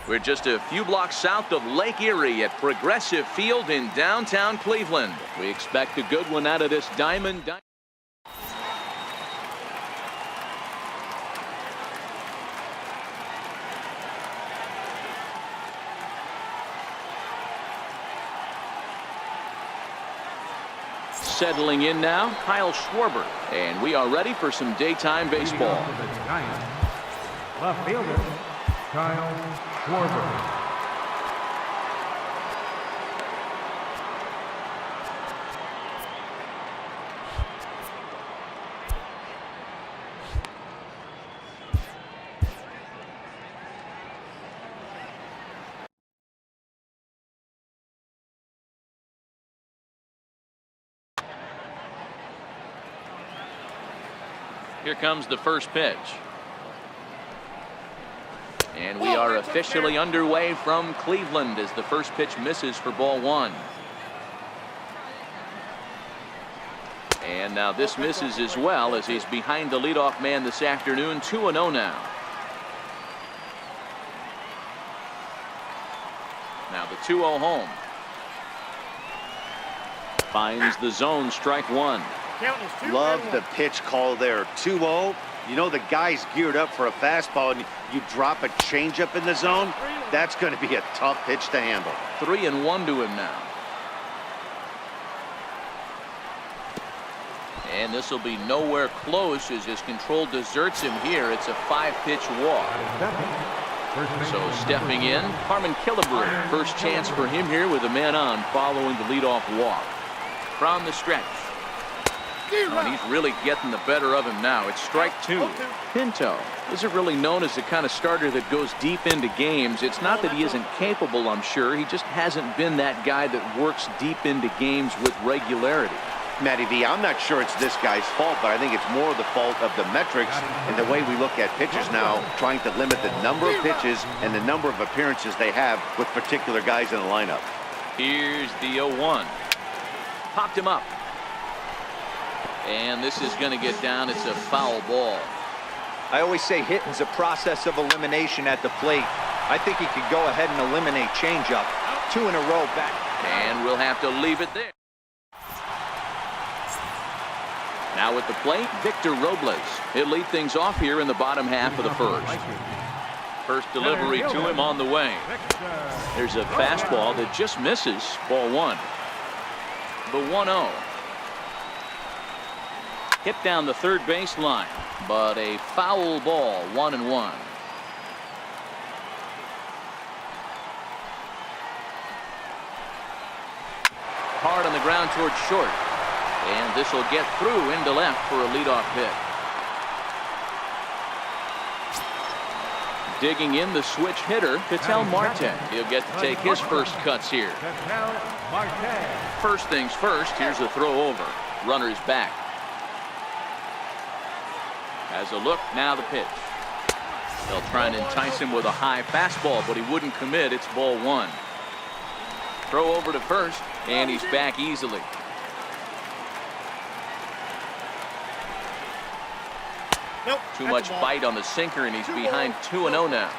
We're just a few blocks south of Lake Erie at Progressive Field in downtown Cleveland. We expect a good one out of this Diamond. Settling in now, Kyle Schwarber, and we are ready for some daytime baseball. Left fielder, Kyle Schwarber. Here comes the first pitch. And we are officially underway from Cleveland as the first pitch misses for ball one. And now this misses as well as he's behind the leadoff man this afternoon. 2-0 now. Now the 2-0 home. Finds the zone, strike one. Love the pitch call there. 2-0. You know the guy's geared up for a fastball, and you drop a changeup in the zone. That's going to be a tough pitch to handle. 3-1 to him now. And this will be nowhere close as his control deserts him here. It's a 5-pitch walk. So stepping in, Harmon Killebrew. First chance for him here with a man on following the leadoff walk. From the stretch. And he's really getting the better of him now. It's strike two. Pinto isn't really known as the kind of starter that goes deep into games. It's not that he isn't capable, I'm sure. He just hasn't been that guy that works deep into games with regularity. Matty V, I'm not sure it's this guy's fault, but I think it's more the fault of the metrics and the way we look at pitchers now, trying to limit the number of pitches and the number of appearances they have with particular guys in the lineup. Here's the 0-1. Popped him up. And this is going to get down. It's a foul ball. I always say hitting's a process of elimination at the plate. I think he could go ahead and eliminate changeup. 2 in a row back. And we'll have to leave it there. Now at the plate, Victor Robles. He'll lead things off here in the bottom half of the first. First delivery to him on the way. There's a fastball that just misses. Ball one. The 1-0. Hit down the third baseline, but a foul ball. 1-1. Hard on the ground towards short. And this will get through into left for a leadoff hit. Digging in the switch hitter, Ketel Marte. He'll get to take his first cuts here. First things first, here's a throw over. Runner's back. As a look, now the pitch. They'll try and entice him with a high fastball, but he wouldn't commit. It's ball one. Throw over to first, and he's back easily. Too much bite on the sinker, and he's behind 2-0 now.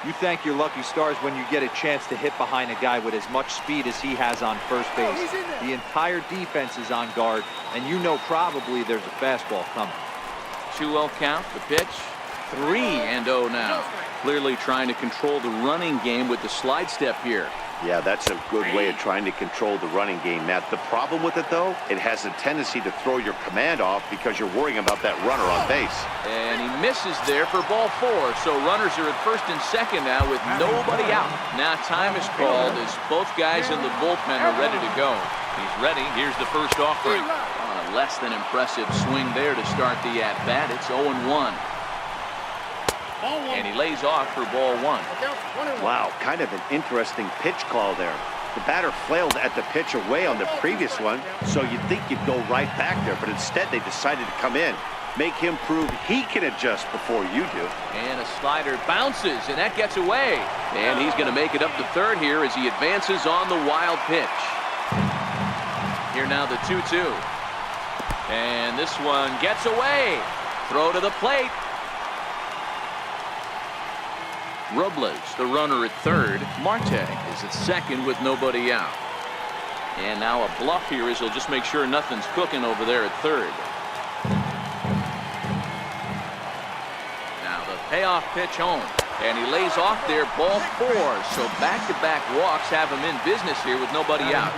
You thank your lucky stars when you get a chance to hit behind a guy with as much speed as he has on first base. The entire defense is on guard, and you know probably there's a fastball coming. 2-0 count, the pitch. 3-0 now. Clearly trying to control the running game with the slide step here. Yeah, that's a good way of trying to control the running game, Matt. The problem with it, though, it has a tendency to throw your command off because you're worrying about that runner on base. And he misses there for ball four. So runners are at first and second now with nobody out. Now time is called as both guys in the bullpen are ready to go. He's ready. Here's the first offering. A less than impressive swing there to start the at-bat. It's 0-1. And he lays off for ball one. Wow, kind of an interesting pitch call there. The batter flailed at the pitch away on the previous one, so you'd think you'd go right back there, but instead they decided to come in, make him prove he can adjust before you do. And a slider bounces, and that gets away. And he's going to make it up to third here as he advances on the wild pitch. Here now the 2-2. And this one gets away. Throw to the plate. Robles, the runner at third. Marte is at second with nobody out. And now a bluff here as he'll just make sure nothing's cooking over there at third. Now the payoff pitch home. And he lays off there, ball 4. So back-to-back walks have him in business here with nobody out.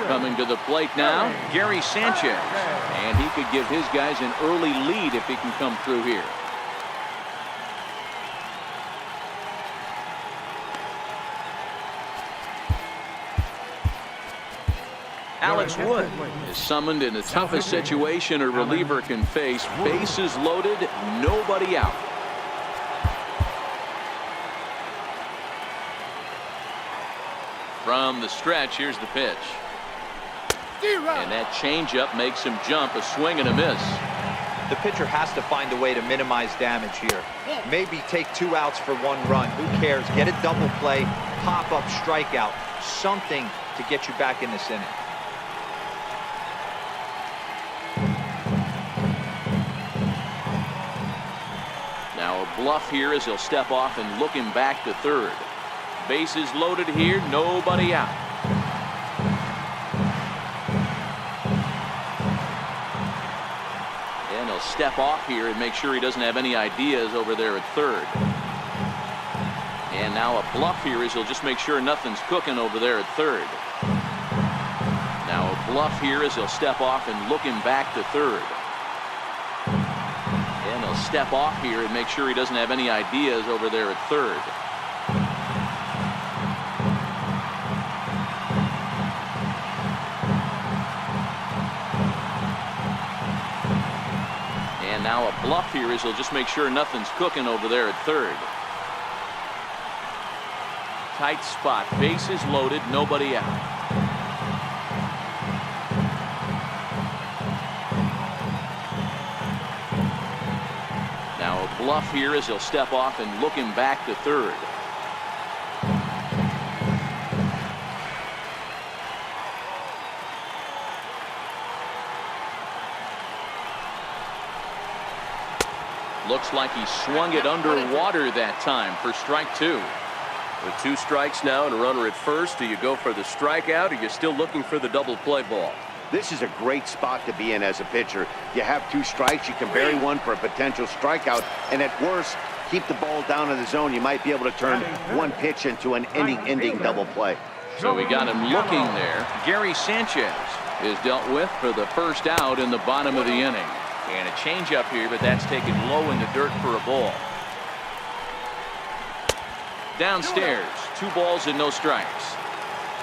Coming to the plate now, Gary Sanchez. And he could give his guys an early lead if he can come through here. Alex Wood is summoned in the toughest situation a reliever can face. Bases loaded, nobody out. From the stretch, here's the pitch. And that changeup makes him jump, a swing and a miss. The pitcher has to find a way to minimize damage here. Maybe take 2 outs for 1 run. Who cares? Get a double play, pop up, strikeout, something to get you back in this inning. Now a bluff here as he'll step off and look him back to third. Bases loaded here, nobody out. And he'll step off here and make sure he doesn't have any ideas over there at third. And now a bluff here as he'll just make sure nothing's cooking over there at third. Now a bluff here as he'll step off and look him back to third. And he'll step off here and make sure he doesn't have any ideas over there at third. And now a bluff here as he'll just make sure nothing's cooking over there at third. Tight spot, bases loaded, nobody out. Now a bluff here as he'll step off and look him back to third. Looks like he swung it underwater that time for strike 2. With 2 strikes now and a runner at first, do you go for the strikeout or are you still looking for the double play ball? This is a great spot to be in as a pitcher. You have 2 strikes, you can bury 1 for a potential strikeout, and at worst, keep the ball down in the zone. You might be able to turn 1 pitch into an inning-ending double play. So we got him looking there. Gary Sanchez is dealt with for the first out in the bottom of the inning. And a changeup here, but that's taken low in the dirt for a ball. Downstairs, 2 balls and no strikes.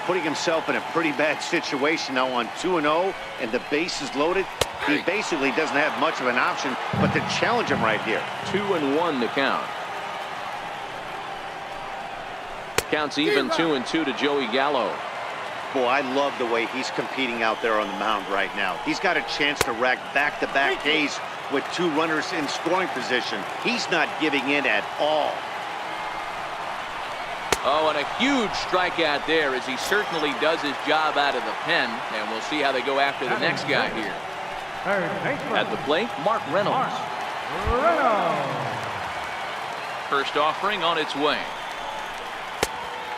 Putting himself in a pretty bad situation now on 2-0 and the bases loaded. He basically doesn't have much of an option but to challenge him right here. 2-1 the count. Counts even 2-2 to Joey Gallo. Boy, I love the way he's competing out there on the mound right now. He's got a chance to rack back-to-back Ks with 2 runners in scoring position. He's not giving in at all. Oh, and a huge strikeout there as he certainly does his job out of the pen. And we'll see how they go after the next guy here. At the plate, Mark Reynolds. First offering on its way.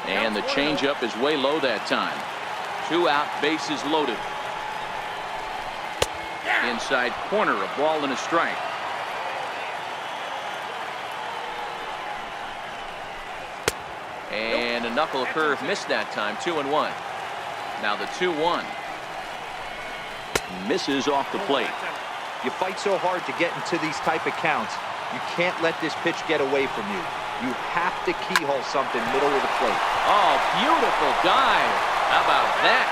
And the changeup is way low that time. 2 out, bases loaded. Inside corner, a ball and a strike. And a knuckle curve missed that time. 2-1. Now the 2-1 misses off the plate. You fight so hard to get into these type of counts. You can't let this pitch get away from you. You have to keyhole something middle of the plate. Oh, beautiful dive. How about that?